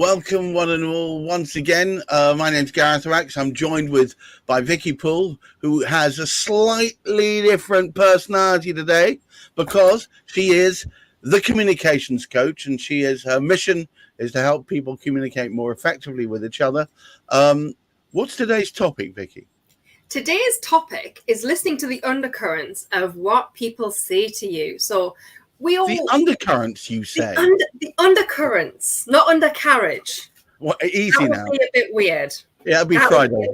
Welcome, one and all, once again. My name's Gareth. I'm joined by Vicky Poole, who has a slightly different personality today because she is the communications coach, and her mission is to help people communicate more effectively with each other. What's today's topic, Vicky? Today's topic is listening to the undercurrents of what people say to you. So the undercurrents, you say? The undercurrents, not undercarriage. Well, easy now. That would be a bit weird. Yeah, it'll be Friday.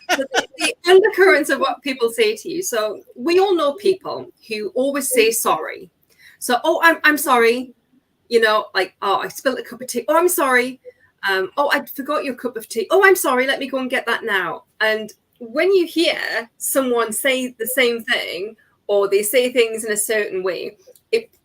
So the undercurrents of what people say to you. So we all know people who always say sorry. So, I'm sorry. You know, like, I spilled a cup of tea. Oh, I'm sorry. I forgot your cup of tea. Oh, I'm sorry. Let me go and get that now. And when you hear someone say the same thing, or they say things in a certain way,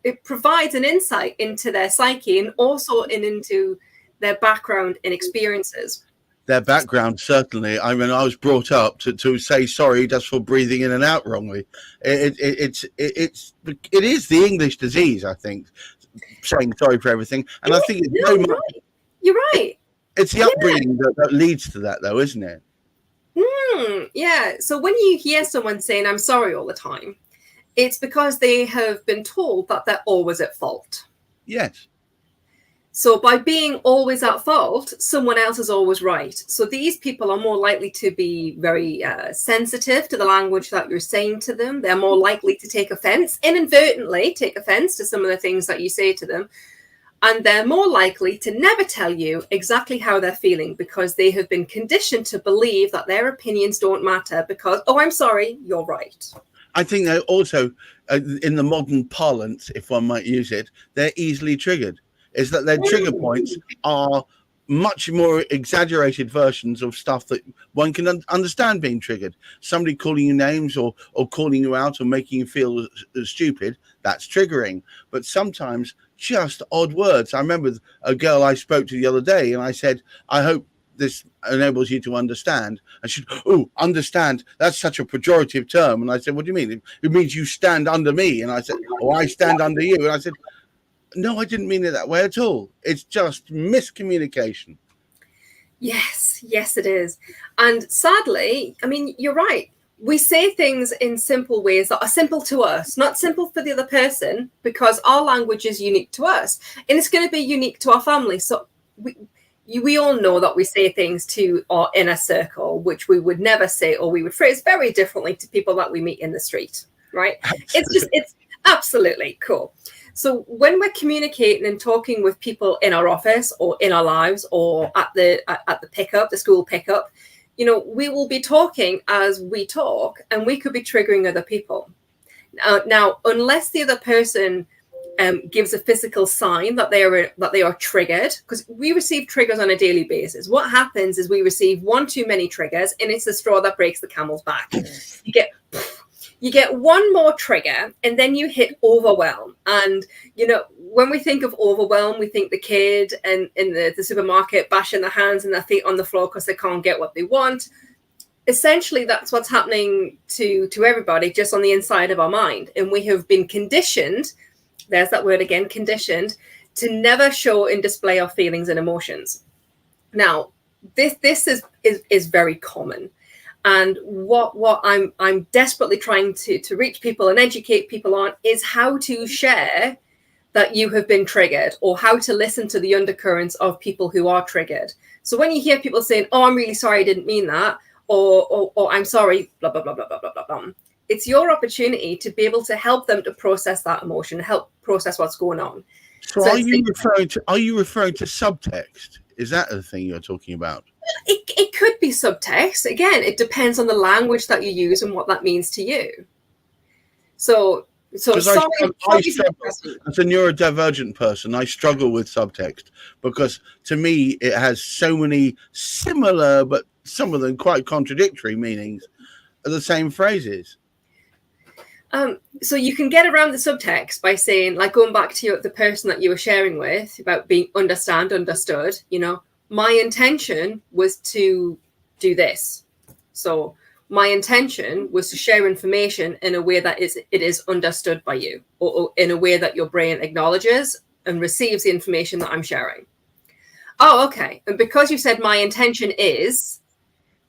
it provides an insight into their psyche and also into their background and experiences. Their background, certainly. I mean, I was brought up to say sorry just for breathing in and out wrongly. It is the English disease, I think, saying sorry for everything. And I think it's You're right. It's the upbringing that leads to that, though, isn't it? Yeah. So when you hear someone saying I'm sorry all the time, it's because they have been told that they're always at fault. Yes. So by being always at fault, someone else is always right. So these people are more likely to be very sensitive to the language that you're saying to them. They're more likely to inadvertently take offense to some of the things that you say to them. And they're more likely to never tell you exactly how they're feeling because they have been conditioned to believe that their opinions don't matter because, I'm sorry, you're right. I think they also, in the modern parlance, if one might use it, they're easily triggered. Is that their trigger points are much more exaggerated versions of stuff that one can understand being triggered. Somebody calling you names or calling you out or making you feel stupid, that's triggering. But sometimes just odd words. I remember a girl I spoke to the other day and I said, I hope this enables you to understand. And she said, understand, that's such a pejorative term. And I said, what do you mean? It means you stand under me. And I said, I stand under you. And I said, no, I didn't mean it that way at all. It's just miscommunication. Yes, it is. And sadly, I mean, you're right. We say things in simple ways that are simple to us, not simple for the other person, because our language is unique to us. And it's going to be unique to our family. So we all know that we say things to our inner circle, which we would never say, or we would phrase very differently to people that we meet in the street, right? It's absolutely cool. So when we're communicating and talking with people in our office or in our lives or at the school pickup, we will be talking as we talk, and we could be triggering other people. Now, unless the other person gives a physical sign that they are triggered, because we receive triggers on a daily basis. What happens is we receive one too many triggers, and it's the straw that breaks the camel's back. You get one more trigger and then you hit overwhelm. And, when we think of overwhelm, we think the kid in the supermarket bashing their hands and their feet on the floor because they can't get what they want. Essentially, that's what's happening to everybody just on the inside of our mind. And we have been conditioned, there's that word again, conditioned, to never show and display our feelings and emotions. Now, this is very common. And what I'm desperately trying to reach people and educate people on is how to share that you have been triggered, or how to listen to the undercurrents of people who are triggered. So when you hear people saying, I'm really sorry, I didn't mean that, or I'm sorry, blah, blah, blah, blah, blah, blah, blah, it's your opportunity to be able to help them to process that emotion, help process what's going on. So are you referring to subtext? Is that the thing you're talking about? It could be subtext. Again, it depends on the language that you use and what that means to you. So sorry, as a neurodivergent person, I struggle with subtext because to me it has so many similar, but some of them quite contradictory meanings of the same phrases. So you can get around the subtext by saying, like, going back to the person that you were sharing with about being understood, my intention was to do this. So my intention was to share information in a way that it is understood by you, or in a way that your brain acknowledges and receives the information that I'm sharing. Oh, okay. And because you said my intention is,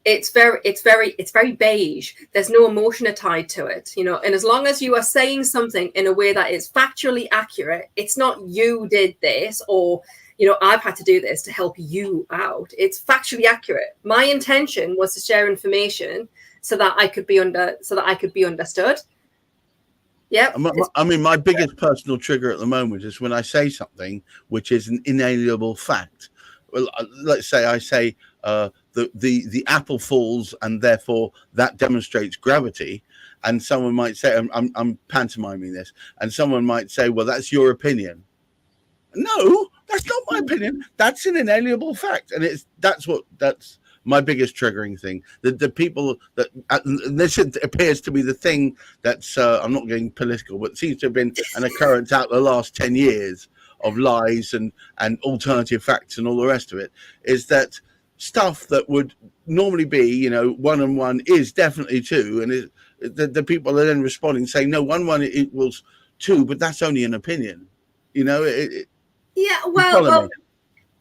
it's very beige. There's no emotion tied to it, you know. And as long as you are saying something in a way that is factually accurate, it's not you did this, or, you know, I've had to do this to help you out. It's factually accurate. My intention was to share information so that I could be understood. Yep. I mean, my biggest personal trigger at the moment is when I say something which is an inalienable fact. Well, let's say I say the apple falls and therefore that demonstrates gravity, and someone might say, I'm pantomiming this, and someone might say, well, that's your opinion. No, that's not my opinion. That's an inalienable fact, and that's my biggest triggering thing. The people that this appears to be the thing that's I'm not getting political, but it seems to have been an occurrence out the last 10 years of lies and alternative facts and all the rest of it, is that stuff that would normally be, you know, 1 and 1 is definitely 2, and the people are then responding saying, no, 1 1 equals 2, but that's only an opinion, you know. Yeah, well,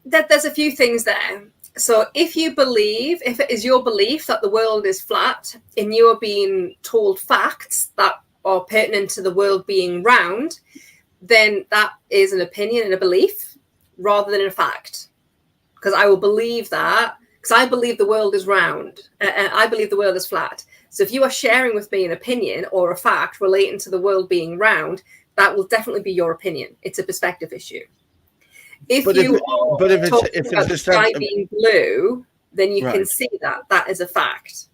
there's a few things there. So if it is your belief that the world is flat and you are being told facts that are pertinent to the world being round, then that is an opinion and a belief rather than a fact. Because I will believe that, because I believe the world is round and I believe the world is flat. So if you are sharing with me an opinion or a fact relating to the world being round, that will definitely be your opinion. It's a perspective issue. If it's the sky being blue, then you can see that is a fact.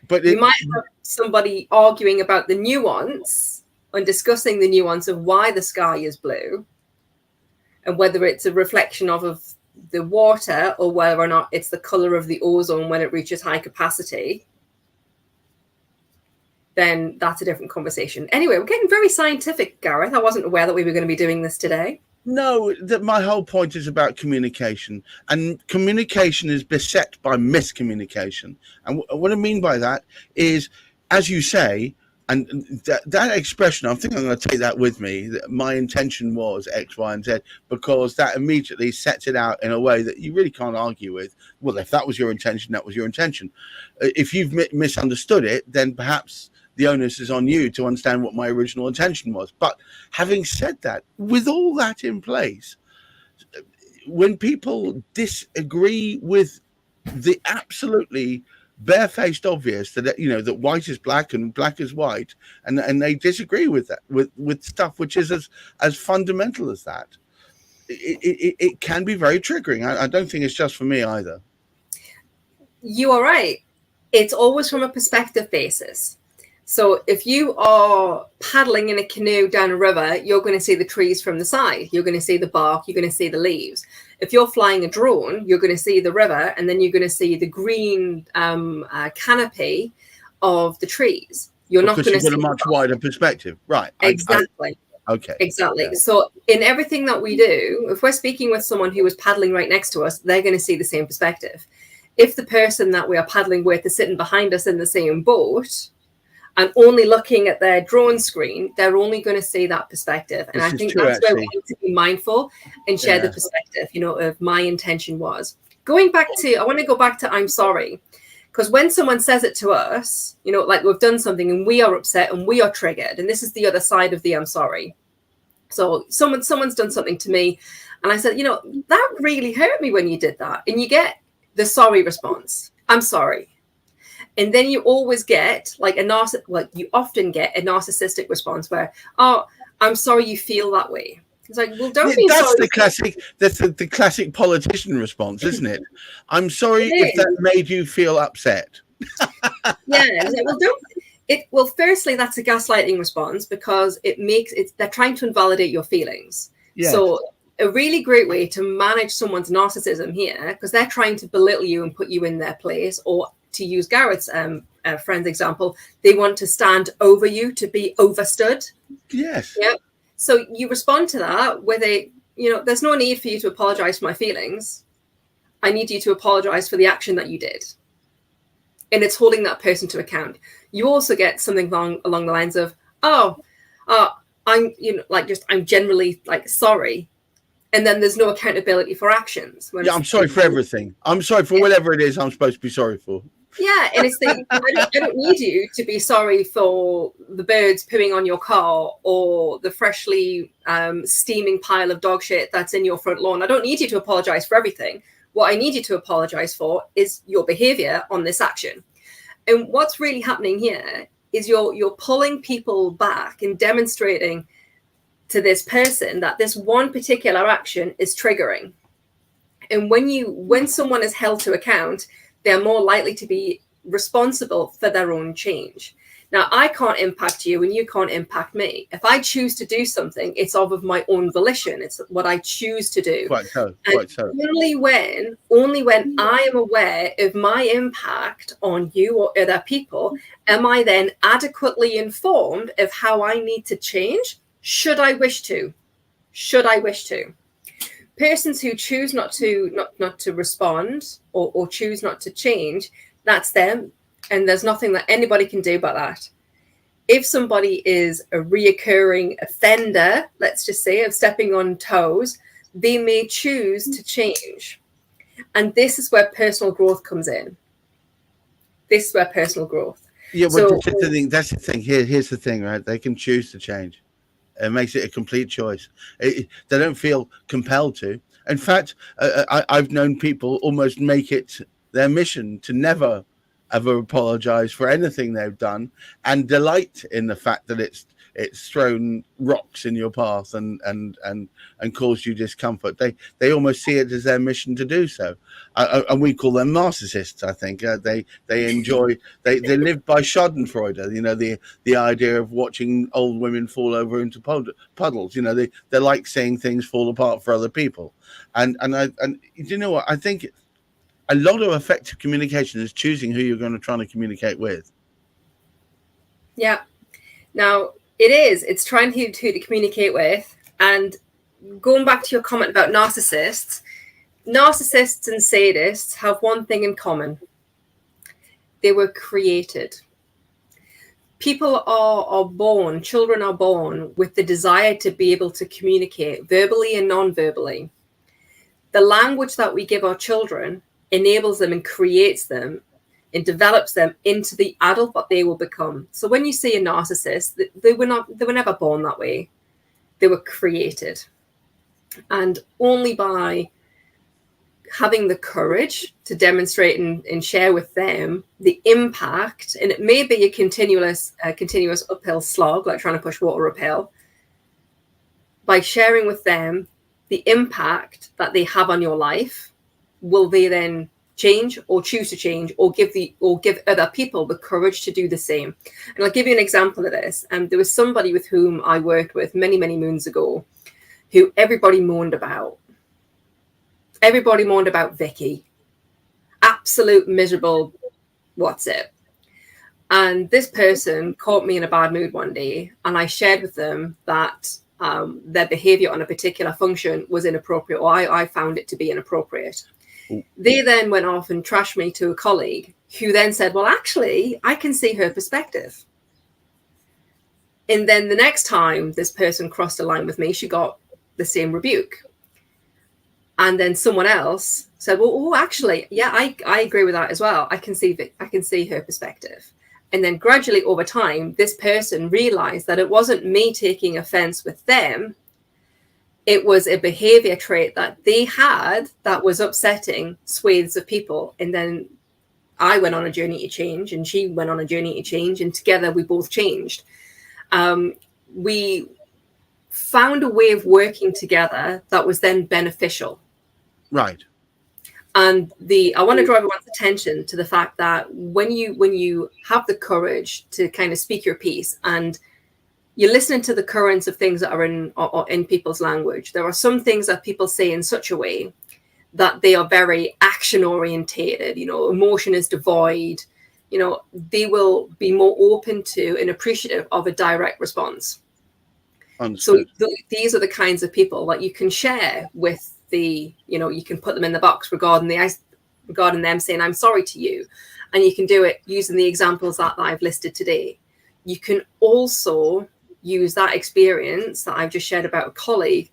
But you might have somebody arguing about the nuance and discussing the nuance of why the sky is blue and whether it's a reflection of the water or whether or not it's the color of the ozone when it reaches high capacity. Then that's a different conversation. Anyway, we're getting very scientific, Gareth. I wasn't aware that we were going to be doing this today. No, my whole point is about communication, and communication is beset by miscommunication. And what I mean by that is, as you say, and that expression, I think I'm going to take that with me, that my intention was X, Y, and Z, because that immediately sets it out in a way that you really can't argue with. Well, if that was your intention, that was your intention. If you've misunderstood it, then perhaps the onus is on you to understand what my original intention was. But having said that, with all that in place, when people disagree with the absolutely barefaced obvious that, you know, that white is black and black is white, and they disagree with that, with stuff which is as fundamental as that, it can be very triggering. I don't think it's just for me either. You are right. It's always from a perspective basis. So if you are paddling in a canoe down a river, you're going to see the trees from the side. You're going to see the bark. You're going to see the leaves. If you're flying a drone, you're going to see the river, and then you're going to see the green canopy of the trees. You're not going to see a much wider perspective, right? Exactly. Okay. Exactly. Yeah. So in everything that we do, if we're speaking with someone who is paddling right next to us, they're going to see the same perspective. If the person that we are paddling with is sitting behind us in the same boat and only looking at their drone screen, they're only going to see that perspective. And I think that's where we need to be mindful and share the perspective, you know, of my intention was. I want to go back to I'm sorry. Because when someone says it to us, you know, like we've done something and we are upset and we are triggered, and this is the other side of the I'm sorry. So someone's done something to me and I said, you know, that really hurt me when you did that. And you get the sorry response. I'm sorry. And then you always get you often get a narcissistic response where, oh, I'm sorry you feel that way. It's like, well, don't be sorry. That's the classic politician response, isn't it? I'm sorry if that made you feel upset. Yeah. Well, firstly, that's a gaslighting response because they're trying to invalidate your feelings. Yes. So a really great way to manage someone's narcissism here, because they're trying to belittle you and put you in their place, or to use Gareth's friend's example, they want to stand over you, to be overstood. Yes. Yep. So you respond to that with there's no need for you to apologize for my feelings. I need you to apologize for the action that you did. And it's holding that person to account. You also get something along the lines of, I'm generally like sorry. and then there's no accountability for actions. Yeah, I'm sorry for everything. I'm sorry for whatever it is I'm supposed to be sorry for. Yeah, and it's I don't need you to be sorry for the birds pooing on your car or the freshly steaming pile of dog shit that's in your front lawn. I don't need you to apologize for everything. What I need you to apologize for is your behavior on this action. And what's really happening here is you're pulling people back and demonstrating to this person that this one particular action is triggering. And when someone is held to account, they're more likely to be responsible for their own change. Now, I can't impact you and you can't impact me. If I choose to do something, it's of my own volition. It's what I choose to do. Quite so. Only when I am aware of my impact on you or other people, am I then adequately informed of how I need to change, should I wish to. Persons who choose not to respond or choose not to change, that's them, and there's nothing that anybody can do about that. If somebody is a reoccurring offender, let's just say, of stepping on toes, they may choose to change. And this is where personal growth comes in. This is where personal growth. Yeah, well, that's the thing. Here's the thing, right? They can choose to change. It makes it a complete choice. They don't feel compelled to. In fact, I've known people almost make it their mission to never ever apologize for anything they've done, and delight in the fact that it's thrown rocks in your path and caused you discomfort. They almost see it as their mission to do so, and we call them narcissists. I think they enjoy they live by Schadenfreude. You know, the idea of watching old women fall over into puddles. You know, they like seeing things fall apart for other people, and you know what, I think a lot of effective communication is choosing who you're going to try to communicate with. Yeah. Now, it's trying who to communicate with. And going back to your comment about narcissists and sadists have one thing in common. They were created. Children are born with the desire to be able to communicate verbally and non-verbally. The language that we give our children enables them and creates them and develops them into the adult that they will become. So when you see a narcissist, they were never born that way. They were created. And only by having the courage to demonstrate and share with them the impact, and it may be a continuous uphill slog, like trying to push water uphill, by sharing with them the impact that they have on your life, will they then change or choose to change or give other people the courage to do the same. And I'll give you an example of this. There was somebody with whom I worked with many, many moons ago who everybody moaned about. Everybody moaned about Vicky. Absolute miserable, what's it? And this person caught me in a bad mood one day, and I shared with them that their behavior on a particular function was inappropriate, or I found it to be inappropriate. They then went off and trashed me to a colleague who then said, well, actually, I can see her perspective. And then the next time this person crossed a line with me, she got the same rebuke. And then someone else said, well, actually, yeah, I agree with that as well. I can see her perspective. And then gradually over time, this person realized that it wasn't me taking offense with them. It was a behavior trait that they had that was upsetting swathes of people. And then I went on a journey to change, and she went on a journey to change, and together we both changed. We found a way of working together that was then beneficial. Right. And I want to draw everyone's attention to the fact that when you have the courage to kind of speak your piece and you're listening to the currents of things that are in people's language, there are some things that people say in such a way that they are very action orientated. You know, emotion is devoid. You know, they will be more open to and appreciative of a direct response. Understood. So these are the kinds of people that you can share with you can put them in the box regarding them saying, I'm sorry to you. And you can do it using the examples that I've listed today. You can also use that experience that I've just shared about a colleague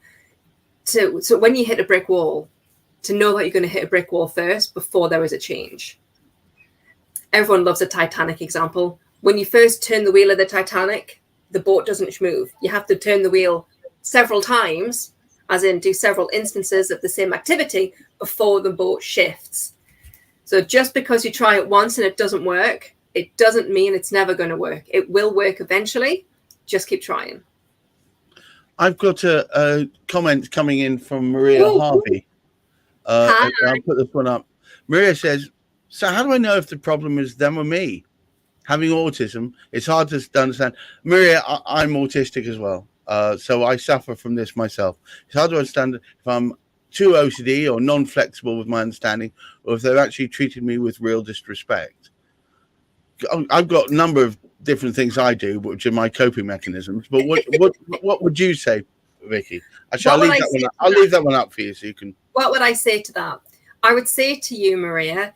so when you hit a brick wall, to know that you're going to hit a brick wall first before there is a change. Everyone loves a Titanic example. When you first turn the wheel of the Titanic, the boat doesn't move. You have to turn the wheel several times, as in do several instances of the same activity before the boat shifts. So just because you try it once and it doesn't work, it doesn't mean it's never going to work. It will work eventually. Just keep trying. I've got a comment coming in from Maria Harvey. Hi. I'll put this one up. Maria says, so how do I know if the problem is them or me? Having autism, it's hard to understand. Maria, I'm autistic as well. So I suffer from this myself. It's hard to understand if I'm too OCD or non-flexible with my understanding, or if they've actually treated me with real disrespect. I've got a number of different things I do, which are my coping mechanisms. But what would you say, Vicky? Actually, I'll leave that one up for you so you can. What would I say to that? I would say to you, Maria,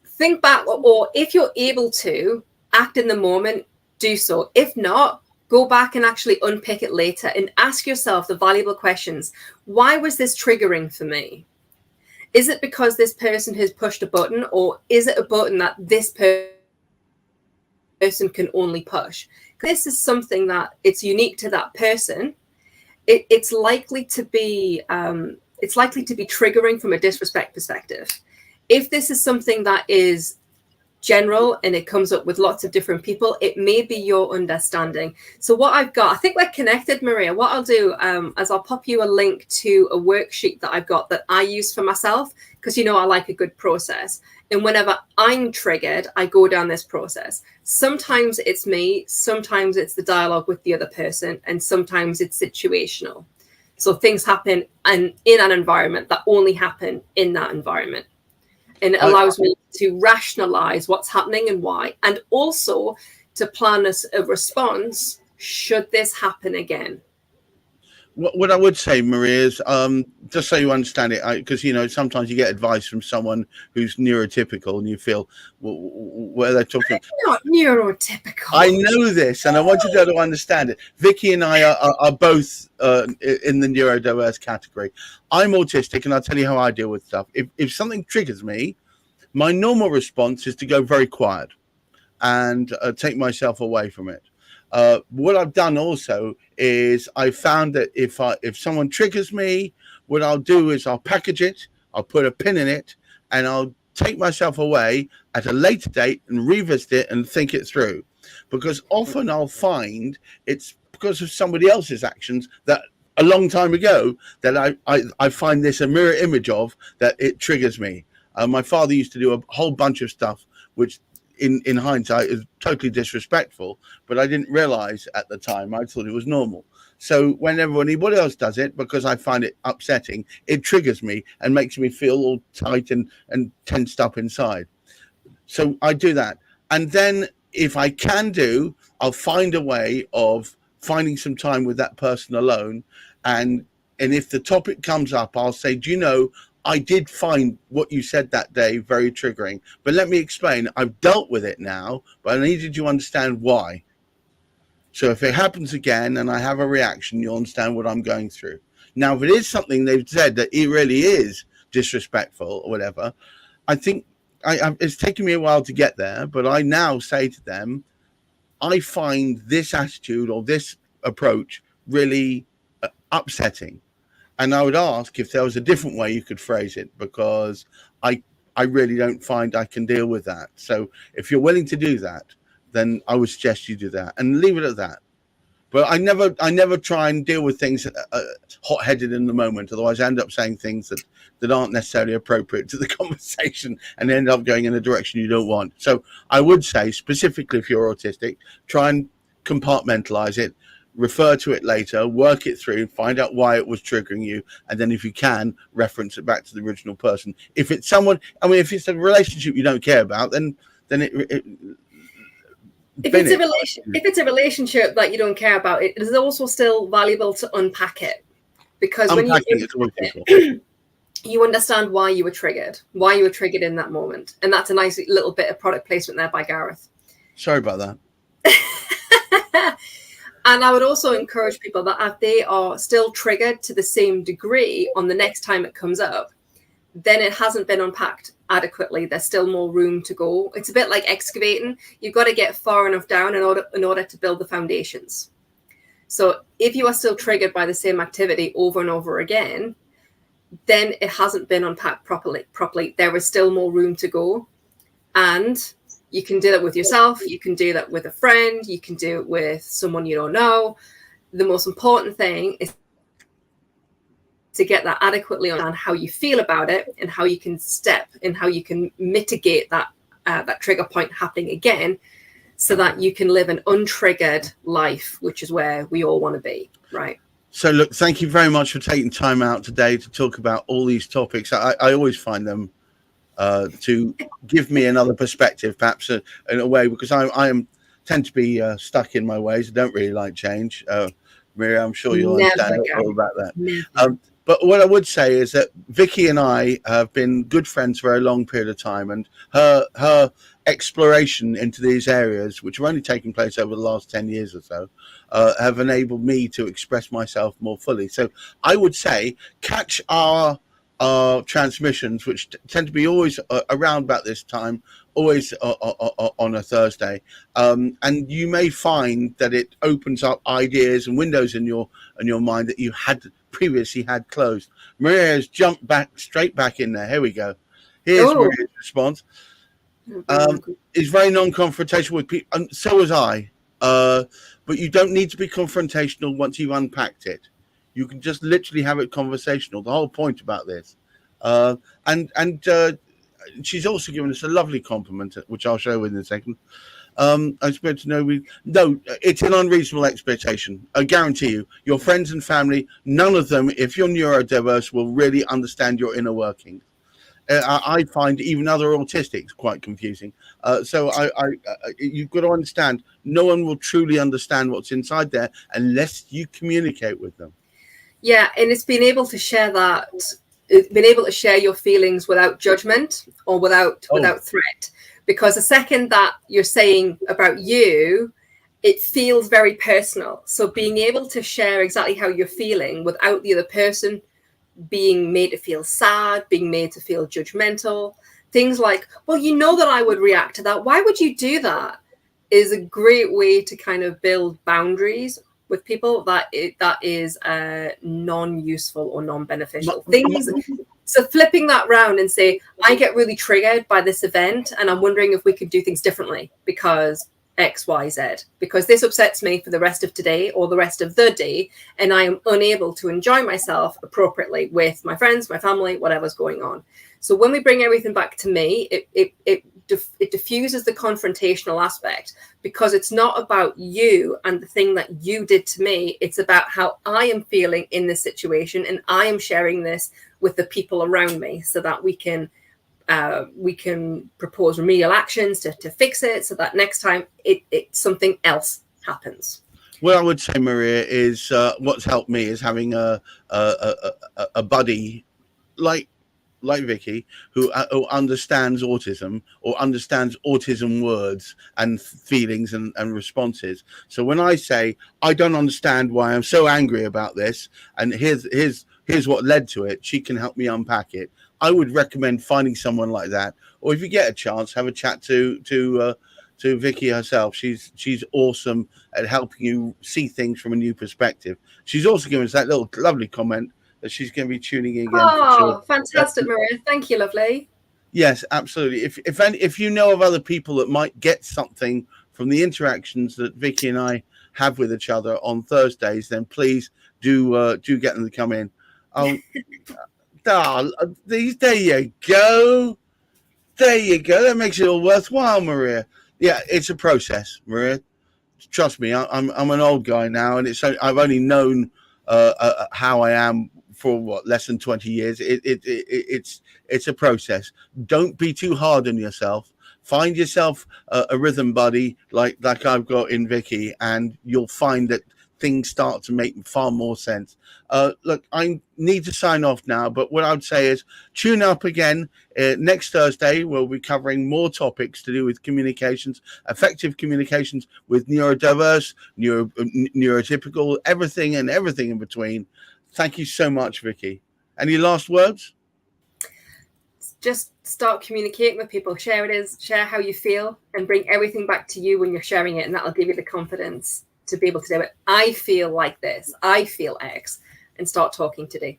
think back, or if you're able to act in the moment, do so. If not, go back and actually unpick it later and ask yourself the valuable questions. Why was this triggering for me? Is it because this person has pushed a button, or is it a button that this person can only push? This is something that it's unique to that person. It's likely to be triggering from a disrespect perspective. If this is something that is general and it comes up with lots of different people, it may be your understanding. So what I've got, I think we're connected, Maria. What I'll do is I'll pop you a link to a worksheet that I've got that I use for myself, because I like a good process. And whenever I'm triggered, I go down this process. Sometimes it's me, sometimes it's the dialogue with the other person, and sometimes it's situational. So things happen in an environment that only happen in that environment. And it allows me to rationalize what's happening and why, and also to plan a response should this happen again. What I would say, Maria, is just so you understand it, because sometimes you get advice from someone who's neurotypical, and you feel, what are they talking about? Not neurotypical. I know this, and I want you to understand it. Vicky and I are both in the neurodiverse category. I'm autistic, and I'll tell you how I deal with stuff. If something triggers me, my normal response is to go very quiet and take myself away from it. What I've done also is I found that if someone triggers me, what I'll do is I'll package it, I'll put a pin in it, and I'll take myself away at a later date and revisit it and think it through. Because often I'll find it's because of somebody else's actions that a long time ago that I find this a mirror image of, that it triggers me. My father used to do a whole bunch of stuff which in hindsight is totally disrespectful, but I didn't realize at the time. I thought it was normal. So when anybody else does it, because I find it upsetting, it triggers me and makes me feel all tight and tensed up inside. So I do that. And then if I can I'll find a way of finding some time with that person alone. And if the topic comes up, I'll say, I did find what you said that day very triggering, but let me explain. I've dealt with it now, but I needed you to understand why. So if it happens again and I have a reaction, you'll understand what I'm going through. Now, if it is something they've said that it really is disrespectful or whatever, I think it's taken me a while to get there, but I now say to them, I find this attitude or this approach really upsetting. And I would ask if there was a different way you could phrase it, because I really don't find I can deal with that. So if you're willing to do that, then I would suggest you do that and leave it at that. But I never try and deal with things hot-headed in the moment. Otherwise, I end up saying things that aren't necessarily appropriate to the conversation and end up going in a direction you don't want. So I would say, specifically if you're autistic, try and compartmentalize it. Refer to it later, work it through, find out why it was triggering you, and then if you can, reference it back to the original person. If it's someone, if it's a relationship you don't care about, then if it's a relationship that you don't care about, it is also still valuable to unpack it, because when you understand why you were triggered in that moment, and that's a nice little bit of product placement there by Gareth. Sorry about that. And I would also encourage people that if they are still triggered to the same degree on the next time it comes up, then it hasn't been unpacked adequately. There's still more room to go. It's a bit like excavating. You've got to get far enough down in order to build the foundations. So if you are still triggered by the same activity over and over again, then it hasn't been unpacked properly. There is still more room to go. And you can do that with yourself. You can do that with a friend. You can do it with someone you don't know. The most important thing is to get that adequately on how you feel about it and how you can step and how you can mitigate that trigger point happening again, so that you can live an untriggered life, which is where we all want to be, right? So look, thank you very much for taking time out today to talk about all these topics. I always find them to give me another perspective, perhaps in a way, because I tend to be stuck in my ways. I don't really like change. Maria, I'm sure you'll understand all about that. But what I would say is that Vicky and I have been good friends for a long period of time, and her exploration into these areas, which have only taken place over the last 10 years or so, have enabled me to express myself more fully. So I would say catch our transmissions, which tend to be always around about this time, always on a Thursday, and you may find that it opens up ideas and windows in your mind that you had previously had closed. Maria has jumped straight back in there. Here we go. Here's Maria's response. Is very non-confrontational with people, and so was I. But you don't need to be confrontational once you've unpacked it. You can just literally have it conversational. The whole point about this, and she's also given us a lovely compliment, which I'll show in a second. I expect to know it's an unreasonable expectation. I guarantee you, your friends and family, none of them, if you're neurodiverse, will really understand your inner workings. I find even other autistics quite confusing. So you've got to understand, no one will truly understand what's inside there unless you communicate with them. Yeah, and it's being able to share that, being able to share your feelings without judgment or without threat. Because the second that you're saying about you, it feels very personal. So being able to share exactly how you're feeling without the other person being made to feel sad, being made to feel judgmental, things like, well, you know that I would react to that. Why would you do that? Is a great way to kind of build boundaries with people that is non-useful or non-beneficial things. So flipping that round and say, I get really triggered by this event and I'm wondering if we could do things differently because X, Y, Z, because this upsets me for the rest of today or the rest of the day, and I am unable to enjoy myself appropriately with my friends, my family, whatever's going on. So when we bring everything back to me, it diffuses the confrontational aspect, because it's not about you and the thing that you did to me. It's about how I am feeling in this situation, and I am sharing this with the people around me so that we can propose remedial actions to fix it, so that next time something else happens. What I would say, Maria, is what's helped me is having a buddy like Vicky who understands autism, or understands autism words and feelings and responses. So when I say I don't understand why I'm so angry about this, and here's what led to it, she can help me unpack it. I would recommend finding someone like that, or if you get a chance, have a chat to Vicky herself. She's awesome at helping you see things from a new perspective. She's also given us that little lovely comment that she's going to be tuning in again. Oh, fantastic, Maria! Thank you, lovely. Yes, absolutely. If you know of other people that might get something from the interactions that Vicky and I have with each other on Thursdays, then please do get them to come in. There you go. There you go. That makes it all worthwhile, Maria. Yeah, it's a process, Maria. Trust me, I'm an old guy now, and I've only known how I am for less than 20 years. It's a process. Don't be too hard on yourself. Find yourself a rhythm buddy like I've got in Vicky, and you'll find that things start to make far more sense. Look, I need to sign off now, but what I would say is tune up again next Thursday. We'll be covering more topics to do with communications, effective communications with neurodiverse, neurotypical, everything in between. Thank you so much, Vicky. Any last words? Just start communicating with people. Share how you feel, and bring everything back to you when you're sharing it, and that'll give you the confidence to be able to do it. I feel like this. I feel X, and start talking today.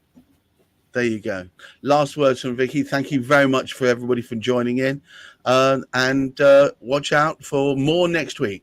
There you go. Last words from Vicky. Thank you very much for everybody for joining in, and watch out for more next week.